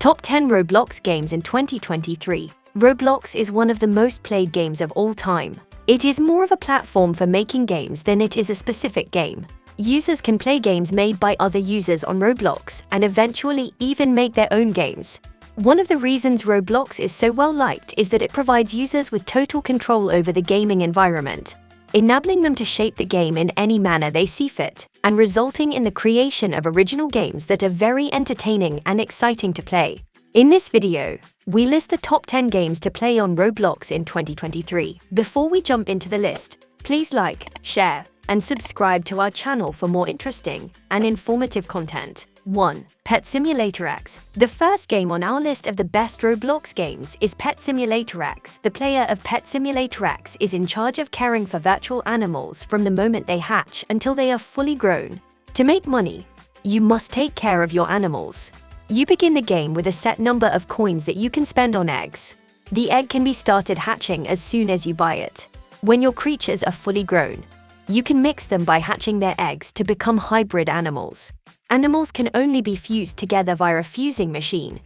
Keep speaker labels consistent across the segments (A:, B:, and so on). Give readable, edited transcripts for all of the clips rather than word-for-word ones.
A: Top 10 Roblox games in 2023. Roblox is one of the most played games of all time. It is more of a platform for making games than it is a specific game. Users can play games made by other users on Roblox and eventually even make their own games. One of the reasons Roblox is so well liked is that it provides users with total control over the gaming environment, enabling them to shape the game in any manner they see fit, and resulting in the creation of original games that are very entertaining and exciting to play. In this video, we list the top 10 games to play on Roblox in 2023. Before we jump into the list, please like, share, and subscribe to our channel for more interesting and informative content. 1. Pet Simulator X. The first game on our list of the best Roblox games is Pet Simulator X. The player of Pet Simulator X is in charge of caring for virtual animals from the moment they hatch until they are fully grown. To make money, you must take care of your animals. You begin the game with a set number of coins that you can spend on eggs. The egg can be started hatching as soon as you buy it. When your creatures are fully grown, you can mix them by hatching their eggs to become hybrid animals. Animals can only be fused together via a fusing machine,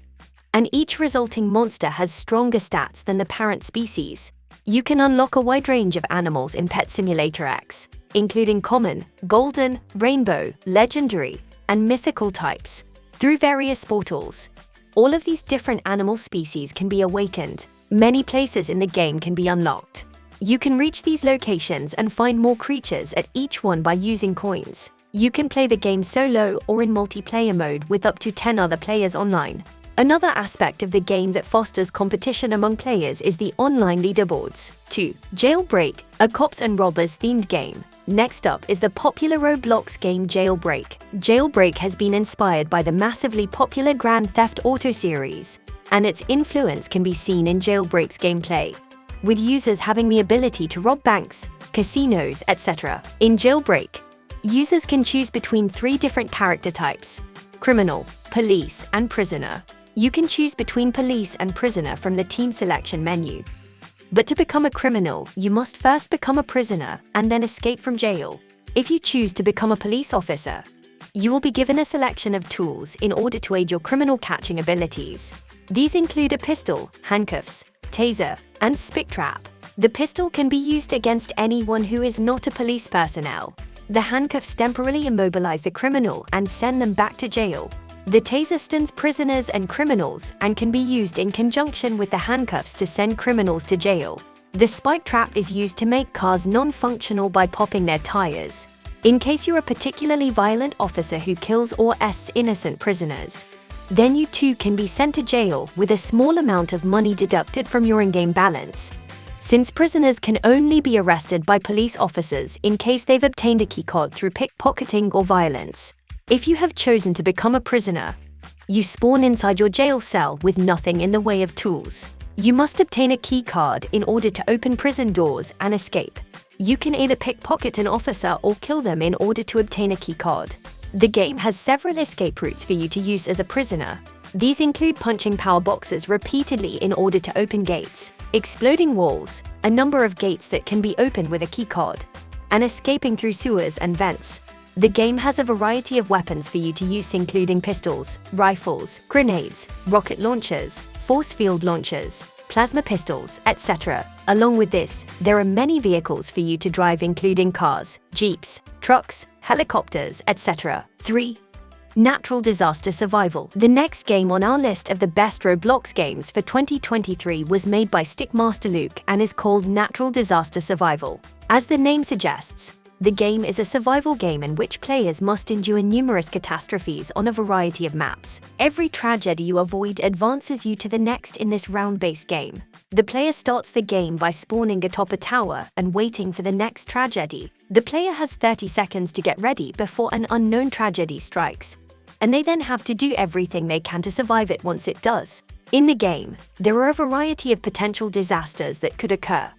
A: and each resulting monster has stronger stats than the parent species. You can unlock a wide range of animals in Pet Simulator X, including common, golden, rainbow, legendary, and mythical types, through various portals. All of these different animal species can be awakened. Many places in the game can be unlocked. You can reach these locations and find more creatures at each one by using coins. You can play the game solo or in multiplayer mode with up to 10 other players online. Another aspect of the game that fosters competition among players is the online leaderboards. 2. Jailbreak, a cops and robbers themed game. Next up is the popular Roblox game Jailbreak. Jailbreak has been inspired by the massively popular Grand Theft Auto series, and its influence can be seen in Jailbreak's gameplay, with users having the ability to rob banks, casinos, etc. In Jailbreak, users can choose between 3 different character types: criminal, police, and prisoner. You can choose between police and prisoner from the team selection menu. But to become a criminal, you must first become a prisoner and then escape from jail. If you choose to become a police officer, you will be given a selection of tools in order to aid your criminal catching abilities. These include a pistol, handcuffs, taser, and spit trap. The pistol can be used against anyone who is not a police personnel. The handcuffs temporarily immobilize the criminal and send them back to jail. The taser stuns prisoners and criminals and can be used in conjunction with the handcuffs to send criminals to jail. The spike trap is used to make cars non-functional by popping their tires, in case you're a particularly violent officer who kills or arrests innocent prisoners. Then you too can be sent to jail with a small amount of money deducted from your in-game balance, since prisoners can only be arrested by police officers in case they've obtained a keycard through pickpocketing or violence. If you have chosen to become a prisoner, you spawn inside your jail cell with nothing in the way of tools. You must obtain a keycard in order to open prison doors and escape. You can either pickpocket an officer or kill them in order to obtain a keycard. The game has several escape routes for you to use as a prisoner. These include punching power boxes repeatedly in order to open gates, exploding walls, a number of gates that can be opened with a keycard, and escaping through sewers and vents. The game has a variety of weapons for you to use, including pistols, rifles, grenades, rocket launchers, force field launchers, plasma pistols, etc. Along with this, there are many vehicles for you to drive, including cars, jeeps, trucks, helicopters, etc. 3. Natural Disaster Survival. The next game on our list of the best Roblox games for 2023 was made by Stickmaster Luke and is called Natural Disaster Survival. As the name suggests, the game is a survival game in which players must endure numerous catastrophes on a variety of maps. Every tragedy you avoid advances you to the next in this round-based game. The player starts the game by spawning atop a tower and waiting for the next tragedy. The player has 30 seconds to get ready before an unknown tragedy strikes, and they then have to do everything they can to survive it once it does. In the game, there are a variety of potential disasters that could occur,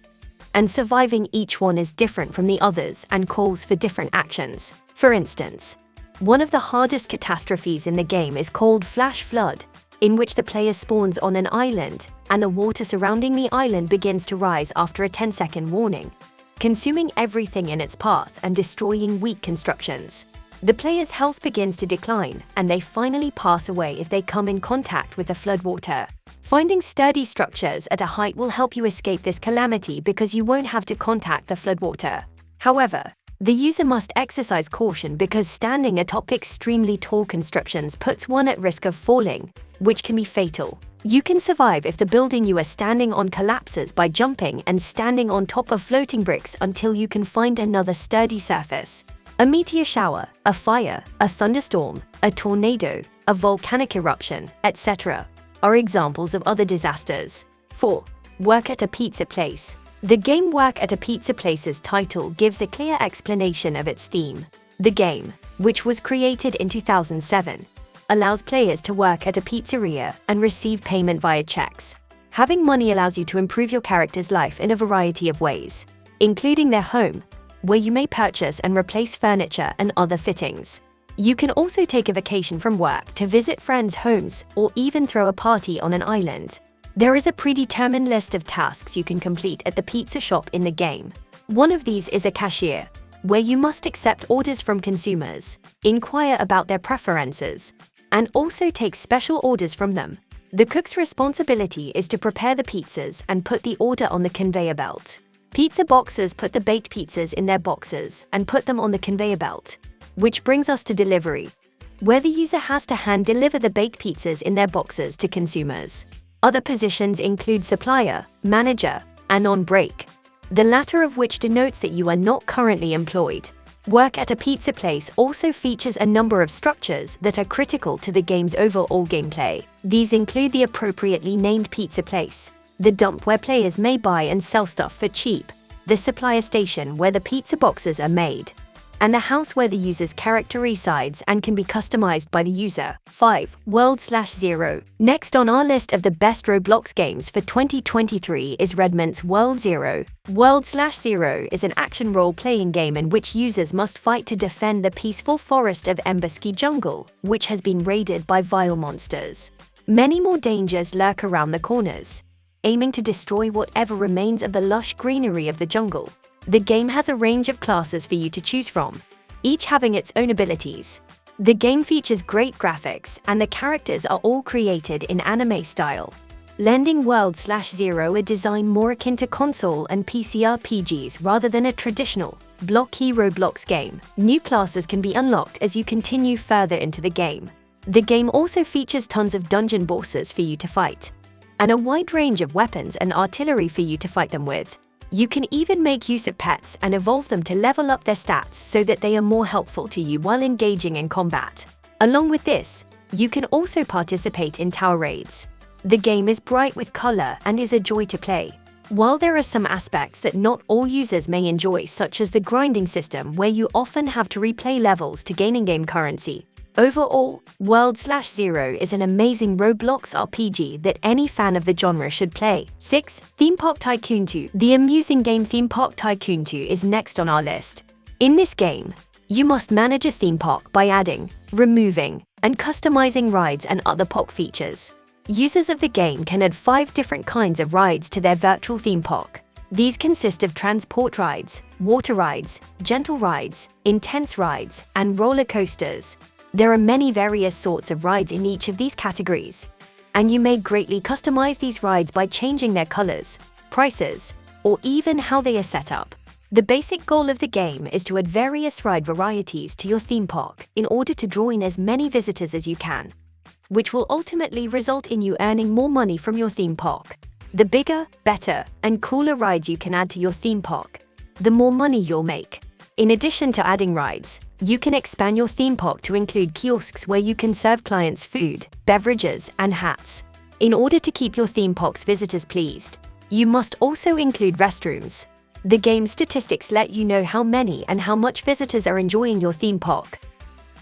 A: and surviving each one is different from the others and calls for different actions. For instance, one of the hardest catastrophes in the game is called Flash Flood, in which the player spawns on an island, and the water surrounding the island begins to rise after a 10-second warning, consuming everything in its path and destroying weak constructions. The player's health begins to decline, and they finally pass away if they come in contact with the floodwater. Finding sturdy structures at a height will help you escape this calamity because you won't have to contact the floodwater. However, the user must exercise caution because standing atop extremely tall constructions puts one at risk of falling, which can be fatal. You can survive if the building you are standing on collapses by jumping and standing on top of floating bricks until you can find another sturdy surface. A meteor shower, a fire, a thunderstorm, a tornado, a volcanic eruption, etc. are examples of other disasters. 4. Work at a pizza place. The game Work at a Pizza Place's title gives a clear explanation of its theme. The game, which was created in 2007, allows players to work at a pizzeria and receive payment via checks. Having money allows you to improve your character's life in a variety of ways, including their home, where you may purchase and replace furniture and other fittings. You can also take a vacation from work to visit friends' homes or even throw a party on an island. There is a predetermined list of tasks you can complete at the pizza shop in the game. One of these is a cashier, where you must accept orders from consumers, inquire about their preferences, and also take special orders from them. The cook's responsibility is to prepare the pizzas and put the order on the conveyor belt. Pizza boxers put the baked pizzas in their boxes and put them on the conveyor belt, which brings us to delivery, where the user has to hand deliver the baked pizzas in their boxes to consumers. Other positions include supplier, manager, and on break, the latter of which denotes that you are not currently employed. Work at a pizza place also features a number of structures that are critical to the game's overall gameplay. These include the appropriately named pizza place, the dump where players may buy and sell stuff for cheap, the supplier station where the pizza boxes are made, and the house where the user's character resides and can be customized by the user. 5. World/Zero. Next on our list of the best Roblox games for 2023 is Redmont's World Zero. World/Zero is an action role-playing game in which users must fight to defend the peaceful forest of Embassy Jungle, which has been raided by vile monsters. Many more dangers lurk around the corners, aiming to destroy whatever remains of the lush greenery of the jungle. The game has a range of classes for you to choose from, each having its own abilities. The game features great graphics, and the characters are all created in anime style, lending World/Zero a design more akin to console and PC RPGs rather than a traditional, blocky Roblox game. New classes can be unlocked as you continue further into the game. The game also features tons of dungeon bosses for you to fight, and a wide range of weapons and artillery for you to fight them with. You can even make use of pets and evolve them to level up their stats so that they are more helpful to you while engaging in combat. Along with this, you can also participate in tower raids. The game is bright with color and is a joy to play. While there are some aspects that not all users may enjoy, such as the grinding system where you often have to replay levels to gain in-game currency, overall, World/Zero is an amazing Roblox RPG that any fan of the genre should play. 6. Theme Park Tycoon 2. The amusing game Theme Park Tycoon 2 is next on our list. In this game, you must manage a theme park by adding, removing, and customizing rides and other park features. Users of the game can add 5 different kinds of rides to their virtual theme park. These consist of transport rides, water rides, gentle rides, intense rides, and roller coasters. There are many various sorts of rides in each of these categories, and you may greatly customize these rides by changing their colors, prices, or even how they are set up. The basic goal of the game is to add various ride varieties to your theme park in order to draw in as many visitors as you can, which will ultimately result in you earning more money from your theme park. The bigger, better, and cooler rides you can add to your theme park, the more money you'll make. In addition to adding rides, you can expand your theme park to include kiosks where you can serve clients food, beverages, and hats. In order to keep your theme park's visitors pleased, you must also include restrooms. The game's statistics let you know how many and how much visitors are enjoying your theme park,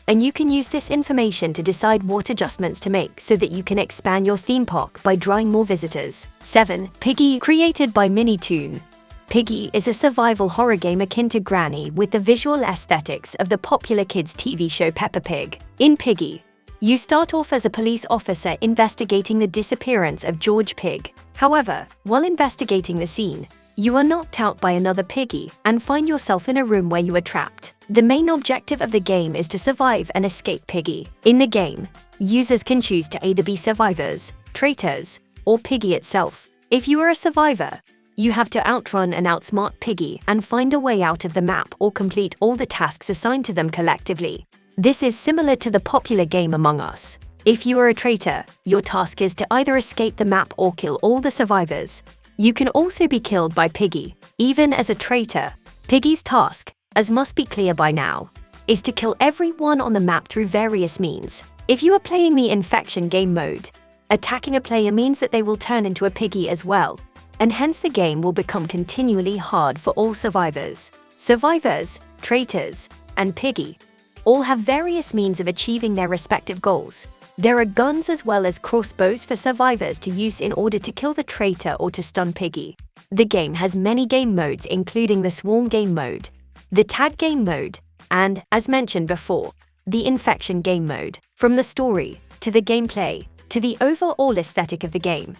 A: and you can use this information to decide what adjustments to make so that you can expand your theme park by drawing more visitors. 7. Piggy. Created by Minitoon. Piggy is a survival horror game akin to Granny with the visual aesthetics of the popular kids' TV show Peppa Pig. In Piggy, you start off as a police officer investigating the disappearance of George Pig. However, while investigating the scene, You are knocked out by another piggy and find yourself in a room where you are trapped. The main objective of the game is to survive and escape piggy. In the game, users can choose to either be survivors, traitors, or piggy itself. If you are a survivor, you have to outrun and outsmart piggy and find a way out of the map or complete all the tasks assigned to them collectively. This is similar to the popular game Among Us. If you are a traitor, your task is to either escape the map or kill all the survivors. You can also be killed by piggy. Even as a traitor, piggy's task, as must be clear by now, is to kill everyone on the map through various means. If you are playing the infection game mode, attacking a player means that they will turn into a piggy as well, and hence the game will become continually hard for all survivors. Survivors, traitors, and piggy all have various means of achieving their respective goals. There are guns as well as crossbows for survivors to use in order to kill the traitor or to stun piggy. The game has many game modes including the swarm game mode, the tag game mode, and, as mentioned before, the infection game mode. From the story, to the gameplay, to the overall aesthetic of the game,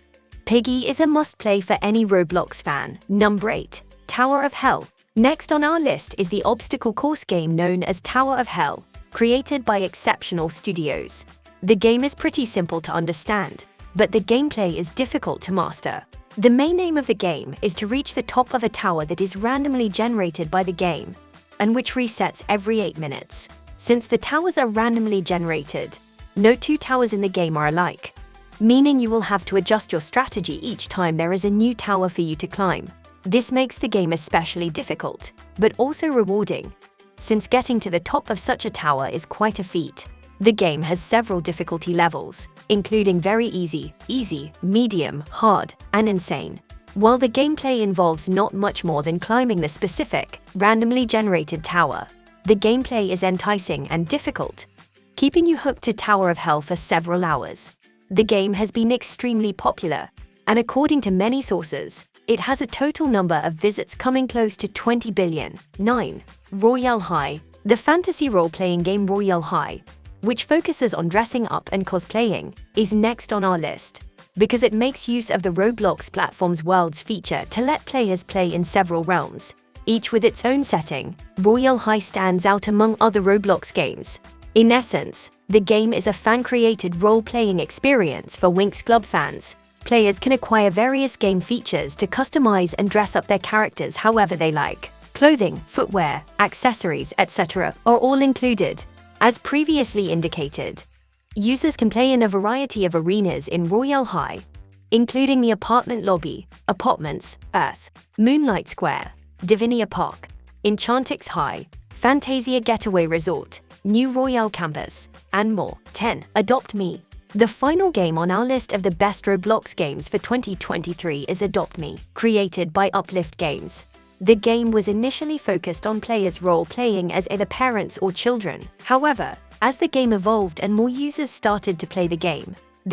A: piggy is a must-play for any Roblox fan. Number 8. Tower of Hell. Next on our list is the obstacle course game known as Tower of Hell, created by Exceptional Studios. The game is pretty simple to understand, but the gameplay is difficult to master. The main aim of the game is to reach the top of a tower that is randomly generated by the game, and which resets every 8 minutes. Since the towers are randomly generated, no two towers in the game are alike, meaning you will have to adjust your strategy each time there is a new tower for you to climb. This makes the game especially difficult, but also rewarding, since getting to the top of such a tower is quite a feat. The game has several difficulty levels, including very easy, medium, hard, and insane. While the gameplay involves not much more than climbing the specific, randomly generated tower, the gameplay is enticing and difficult, keeping you hooked to Tower of Hell for several hours. The game has been extremely popular, and according to many sources, it has a total number of visits coming close to 20 billion. 9. Royale High. The fantasy role-playing game Royale High, which focuses on dressing up and cosplaying, is next on our list, because it makes use of the Roblox platform's worlds feature to let players play in several realms, each with its own setting. Royale High stands out among other Roblox games. In essence, the game is a fan-created role-playing experience for Winx Club fans. Players can acquire various game features to customize and dress up their characters however they like. Clothing, footwear, accessories, etc. are all included. As previously indicated, users can play in a variety of arenas in Royale High, including the apartment lobby, apartments, Earth, Moonlight Square, Divinia Park, Enchantix High, Fantasia Getaway Resort, New Royale Campus, and more. 10. Adopt Me. The final game on our list of the best Roblox games for 2023 is Adopt Me, created by Uplift Games. The game was initially focused on players role-playing as either parents or children. However, as the game evolved and more users started to play the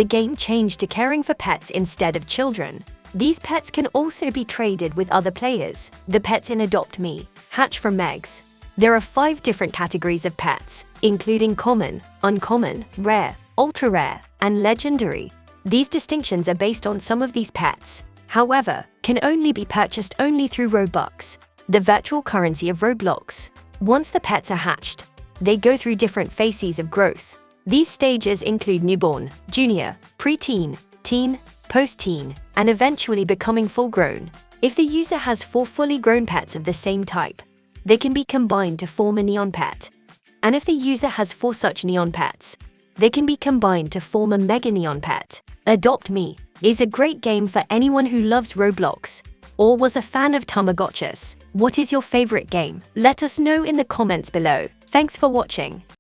A: game changed to caring for pets instead of children. These pets can also be traded with other players. The pets in Adopt Me hatch from eggs. There are 5 different categories of pets, including common, uncommon, rare, ultra-rare, and legendary. These distinctions are based on some of these pets, however, can only be purchased only through Robux, the virtual currency of Roblox. Once the pets are hatched, they go through different phases of growth. These stages include newborn, junior, preteen, teen, post-teen, and eventually becoming full-grown. If the user has 4 fully grown pets of the same type, they can be combined to form a neon pet. And if the user has 4 such neon pets, they can be combined to form a mega neon pet. Adopt Me is a great game for anyone who loves Roblox or was a fan of Tamagotchis. What is your favorite game? Let us know in the comments below. Thanks for watching.